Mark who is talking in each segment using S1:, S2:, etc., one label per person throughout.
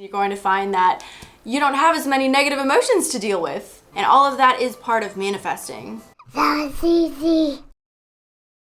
S1: You're going to find that you don't have as many negative emotions to deal with. And all of that is part of manifesting.
S2: That's easy.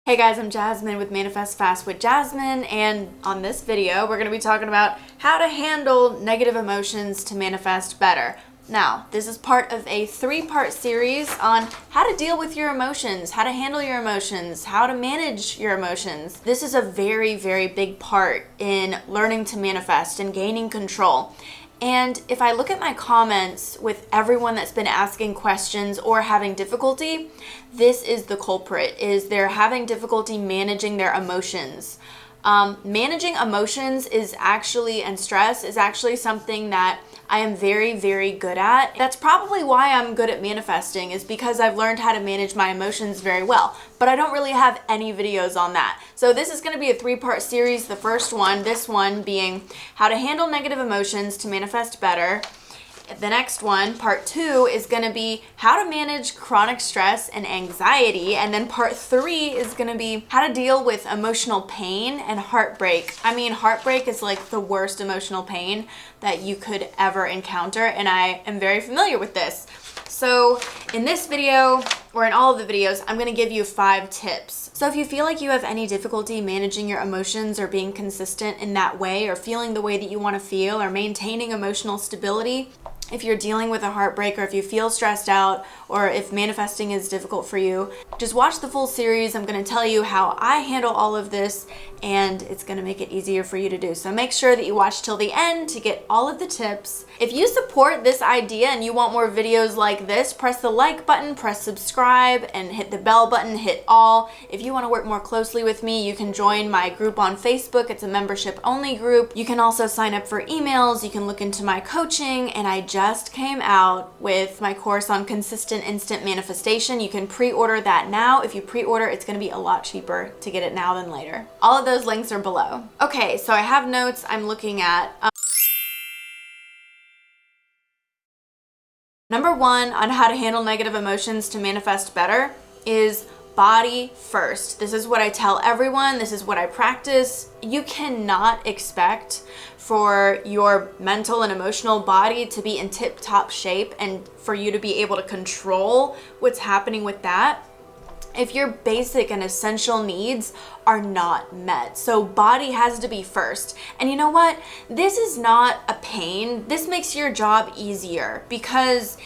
S1: Hey guys, I'm Jasmine with Manifest Fast with Jasmine, and on this video, we're going to be talking about how to handle negative emotions to manifest better. Now, this is part of a 3-part series on how to deal with your emotions, how to handle your emotions, how to manage your emotions. This is a very, very big part in learning to manifest and gaining control. And if I look at my comments with everyone that's been asking questions or having difficulty, this is the culprit, is they're having difficulty managing their emotions. Managing emotions is actually, and stress is actually something that I am very, very good at. That's probably why I'm good at manifesting, is because I've learned how to manage my emotions very well. But I don't really have any videos on that. So this is going to be a 3-part series. The first one, this one being how to handle negative emotions to manifest better. The next one, part 2, is going to be how to manage chronic stress and anxiety. And then part 3 is going to be how to deal with emotional pain and heartbreak. I mean, heartbreak is like the worst emotional pain that you could ever encounter, and I am very familiar with this. So in this video, or in all of the videos, I'm going to give you 5 tips. So if you feel like you have any difficulty managing your emotions or being consistent in that way, or feeling the way that you want to feel, or maintaining emotional stability, if you're dealing with a heartbreak, or if you feel stressed out, or if manifesting is difficult for you, just watch the full series. I'm going to tell you how I handle all of this, and it's going to make it easier for you to do. So make sure that you watch till the end to get all of the tips. If you support this idea and you want more videos like this, press the like button, press subscribe, and hit the bell button, hit all. If you want to work more closely with me, you can join my group on Facebook. It's a membership only group. You can also sign up for emails. You can look into my coaching, and I just came out with my course on consistent instant manifestation. You can pre-order that now. If you pre-order, it's going to be a lot cheaper to get it now than later. All of those links are below. Okay, so I have notes I'm looking at. Number 1 on how to handle negative emotions to manifest better is body first. This is what I tell everyone. This is what I practice. You cannot expect for your mental and emotional body to be in tip-top shape and for you to be able to control what's happening with that if your basic and essential needs are not met. So body has to be first. And you know what? This is not a pain. This makes your job easier, because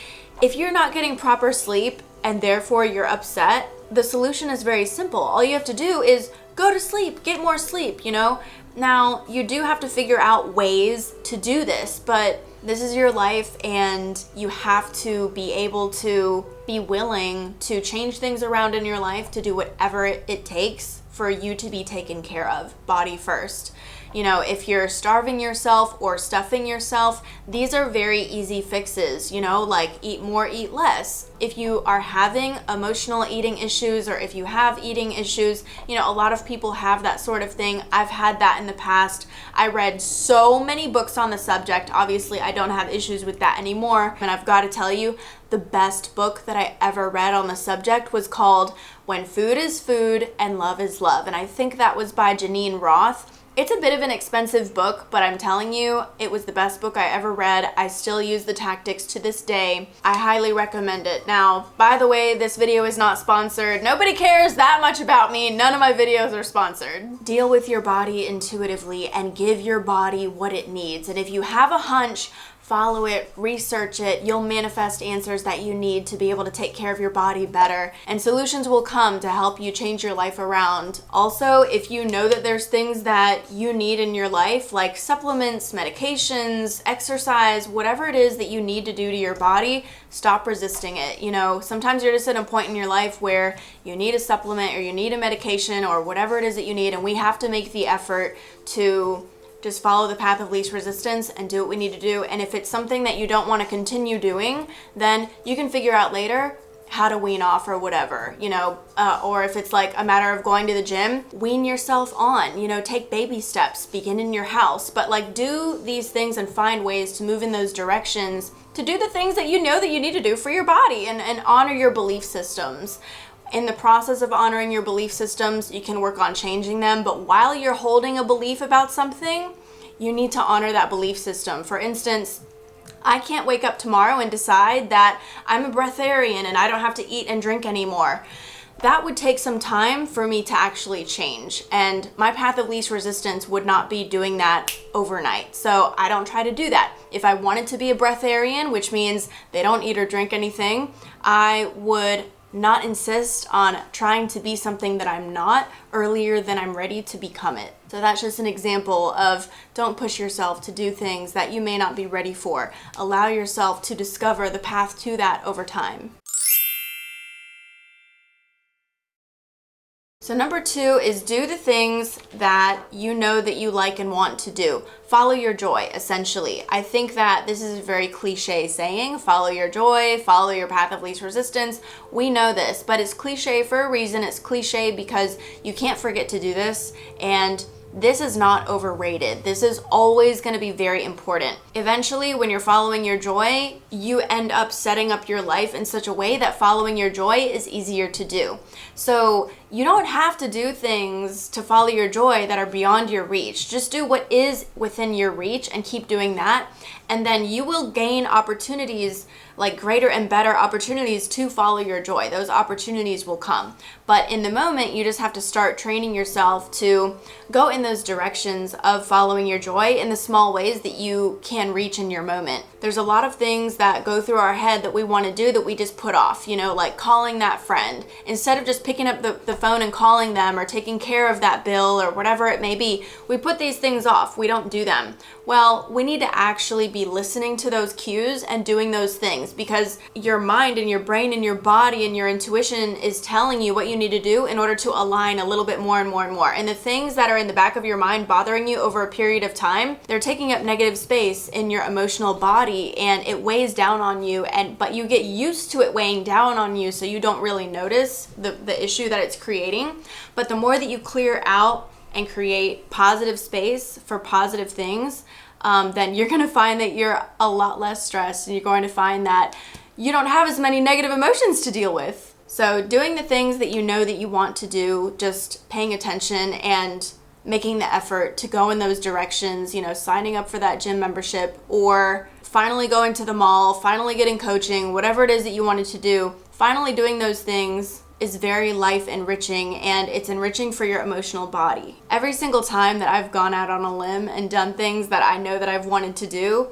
S1: if you're not getting proper sleep and therefore you're upset, the solution is very simple. All you have to do is go to sleep, get more sleep, you know? Now, you do have to figure out ways to do this, but this is your life, and you have to be able to be willing to change things around in your life to do whatever it takes for you to be taken care of. Body first. You know, if you're starving yourself or stuffing yourself, these are very easy fixes, you know, like eat more, eat less. If you are having emotional eating issues, or if you have eating issues, you know, a lot of people have that sort of thing. I've had that in the past. I read so many books on the subject. Obviously, I don't have issues with that anymore. And I've got to tell you, the best book that I ever read on the subject was called When Food is Food and Love is Love. And I think that was by Janine Roth. It's a bit of an expensive book, but I'm telling you, it was the best book I ever read. I still use the tactics to this day. I highly recommend it. Now, by the way, this video is not sponsored. Nobody cares that much about me. None of my videos are sponsored. Deal with your body intuitively and give your body what it needs. And if you have a hunch, follow it, research it. You'll manifest answers that you need to be able to take care of your body better, and solutions will come to help you change your life around. Also, if you know that there's things that you need in your life, like supplements, medications, exercise, whatever it is that you need to do to your body, stop resisting it. You know, sometimes you're just at a point in your life where you need a supplement, or you need a medication, or whatever it is that you need, and we have to make the effort to just follow the path of least resistance and do what we need to do. And if it's something that you don't want to continue doing, then you can figure out later how to wean off or whatever, you know, or if it's like a matter of going to the gym, wean yourself on, you know, take baby steps, begin in your house, but like do these things and find ways to move in those directions, to do the things that you know that you need to do for your body, and honor your belief systems. In the process of honoring your belief systems, you can work on changing them, but while you're holding a belief about something, you need to honor that belief system. For instance, I can't wake up tomorrow and decide that I'm a breatharian and I don't have to eat and drink anymore. That would take some time for me to actually change, and my path of least resistance would not be doing that overnight. So I don't try to do that. If I wanted to be a breatharian, which means they don't eat or drink anything, I would not insist on trying to be something that I'm not earlier than I'm ready to become it. So that's just an example of don't push yourself to do things that you may not be ready for. Allow yourself to discover the path to that over time. So number 2 is do the things that you know that you like and want to do. Follow your joy, essentially. I think that this is a very cliche saying, follow your joy, follow your path of least resistance. We know this, but it's cliche for a reason. It's cliche because you can't forget to do this, and this is not overrated. This is always going to be very important. Eventually, when you're following your joy, you end up setting up your life in such a way that following your joy is easier to do. So you don't have to do things to follow your joy that are beyond your reach. Just do what is within your reach and keep doing that. And then you will gain opportunities, like greater and better opportunities to follow your joy. Those opportunities will come. But in the moment, you just have to start training yourself to go in those directions of following your joy in the small ways that you can reach in your moment. There's a lot of things that go through our head that we want to do that we just put off, like calling that friend. Instead of just picking up the phone and calling them or taking care of that bill or whatever it may be, we put these things off. We don't do them. Well, we need to actually be listening to those cues and doing those things, because your mind and your brain and your body and your intuition is telling you what you need to do in order to align a little bit more and more and more. And the things that are in the back of your mind bothering you over a period of time, they're taking up negative space in your emotional body, and it weighs down on you, but you get used to it weighing down on you, so you don't really notice the issue that it's creating. But the more that you clear out and create positive space for positive things, then you're going to find that you're a lot less stressed, and you're going to find that you don't have as many negative emotions to deal with. So doing the things that you know that you want to do, just paying attention and making the effort to go in those directions, signing up for that gym membership, or finally going to the mall, finally getting coaching, whatever it is that you wanted to do, finally doing those things is very life enriching, and it's enriching for your emotional body. Every single time that I've gone out on a limb and done things that I know that I've wanted to do,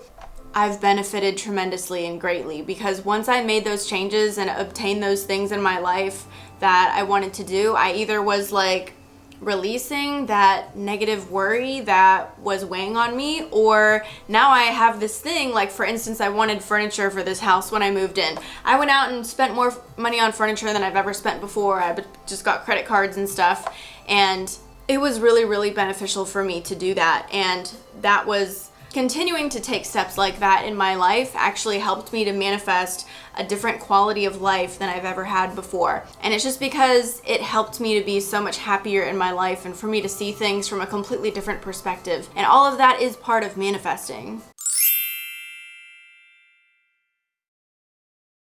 S1: I've benefited tremendously and greatly, because once I made those changes and obtained those things in my life that I wanted to do, I either was releasing that negative worry that was weighing on me, or now I have this thing, for instance, I wanted furniture for this house when I moved in. I went out and spent more money on furniture than I've ever spent before. I just got credit cards and stuff, and it was really, really beneficial for me to do that. And that was continuing to take steps like that in my life actually helped me to manifest a different quality of life than I've ever had before. And it's just because it helped me to be so much happier in my life and for me to see things from a completely different perspective. And all of that is part of manifesting.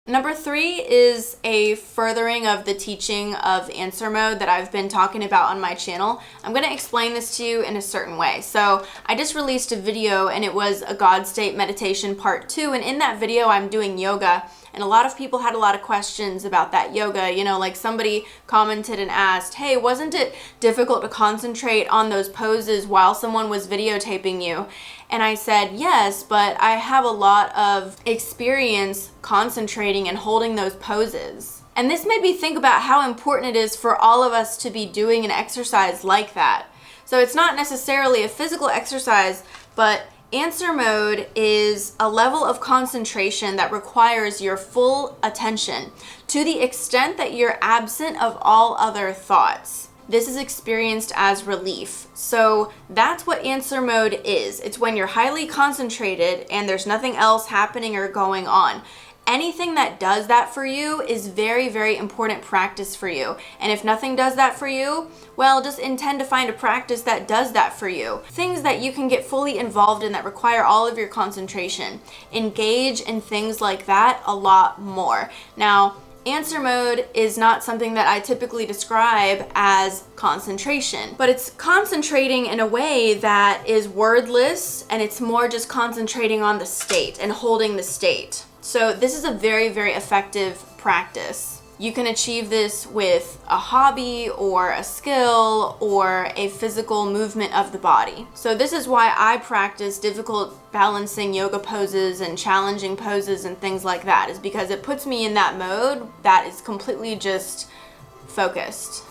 S1: Number 3 is a furthering of the teaching of answer mode that I've been talking about on my channel. I'm going to explain this to you in a certain way. So I just released a video, and it was a God State Meditation Part 2. And in that video, I'm doing yoga. And a lot of people had a lot of questions about that yoga. Somebody commented and asked, hey, wasn't it difficult to concentrate on those poses while someone was videotaping you? And I said, yes, but I have a lot of experience concentrating and holding those poses. And this made me think about how important it is for all of us to be doing an exercise like that. So it's not necessarily a physical exercise, but answer mode is a level of concentration that requires your full attention to the extent that you're absent of all other thoughts. This is experienced as relief. So that's what answer mode is. It's when you're highly concentrated and there's nothing else happening or going on. Anything that does that for you is very, very important practice for you. And if nothing does that for you, well, just intend to find a practice that does that for you. Things that you can get fully involved in that require all of your concentration. Engage in things like that a lot more. Now, Answer mode is not something that I typically describe as concentration, but it's concentrating in a way that is wordless, and it's more just concentrating on the state and holding the state. So this is a very, very effective practice. You can achieve this with a hobby or a skill or a physical movement of the body. So this is why I practice difficult balancing yoga poses and challenging poses and things like that, is because it puts me in that mode that is completely just focused.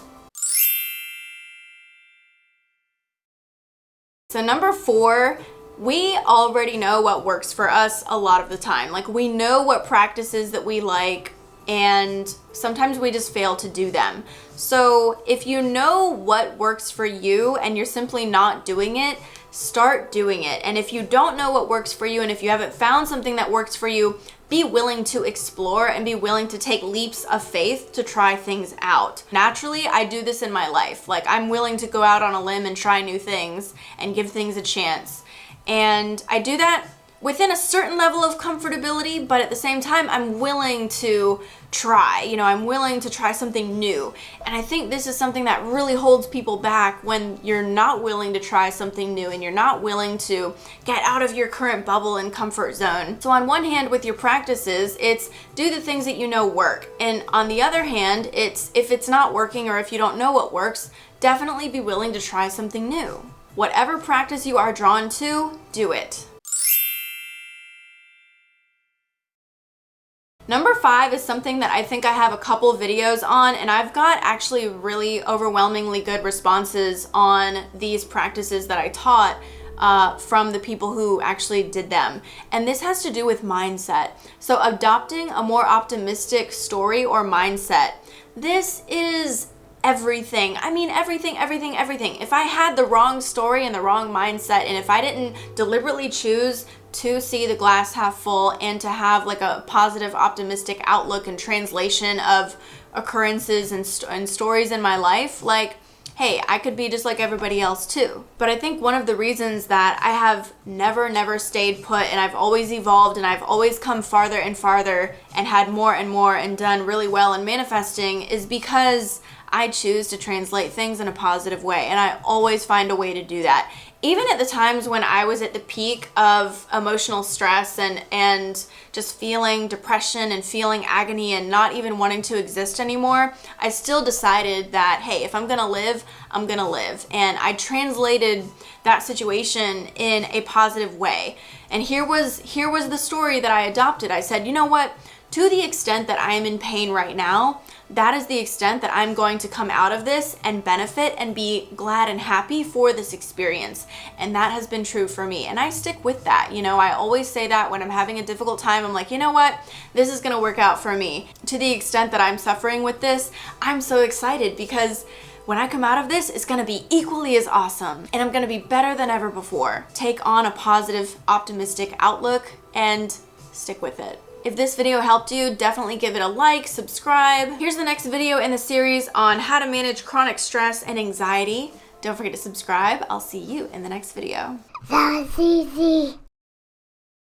S1: So number 4, we already know what works for us a lot of the time. Like, we know what practices that we like, and sometimes we just fail to do them. So if you know what works for you and you're simply not doing it, start doing it. And if you don't know what works for you, and if you haven't found something that works for you, be willing to explore and be willing to take leaps of faith to try things out. Naturally, I do this in my life. Like, I'm willing to go out on a limb and try new things and give things a chance. And I do that within a certain level of comfortability, but at the same time, I'm willing to try. I'm willing to try something new. And I think this is something that really holds people back when you're not willing to try something new and you're not willing to get out of your current bubble and comfort zone. So on one hand, with your practices, it's do the things that you know work. And on the other hand, it's if it's not working or if you don't know what works, definitely be willing to try something new. Whatever practice you are drawn to, do it. Number 5 is something that I think I have a couple videos on, and I've got actually really overwhelmingly good responses on these practices that I taught from the people who actually did them. And this has to do with mindset. So adopting a more optimistic story or mindset. This is everything. I mean, everything. If I had the wrong story and the wrong mindset, and if I didn't deliberately choose to see the glass half full and to have like a positive, optimistic outlook and translation of occurrences and stories in my life, like, hey, I could be just like everybody else too. But I think one of the reasons that I have never stayed put, and I've always evolved, and I've always come farther and farther and had more and more and done really well in manifesting, is because I choose to translate things in a positive way, and I always find a way to do that. Even at the times when I was at the peak of emotional stress and just feeling depression and feeling agony and not even wanting to exist anymore, I still decided that, hey, if I'm gonna live, I'm gonna live. And I translated that situation in a positive way. And here was the story that I adopted. I said, you know what? To the extent that I am in pain right now, that is the extent that I'm going to come out of this and benefit and be glad and happy for this experience. And that has been true for me. And I stick with that. I always say that when I'm having a difficult time, I'm like, you know what? This is going to work out for me. To the extent that I'm suffering with this, I'm so excited because when I come out of this, it's going to be equally as awesome. And I'm going to be better than ever before. Take on a positive, optimistic outlook and stick with it. If this video helped you, definitely give it a like, subscribe. Here's the next video in the series on how to manage chronic stress and anxiety. Don't forget to subscribe. I'll see you in the next video.
S2: That was easy.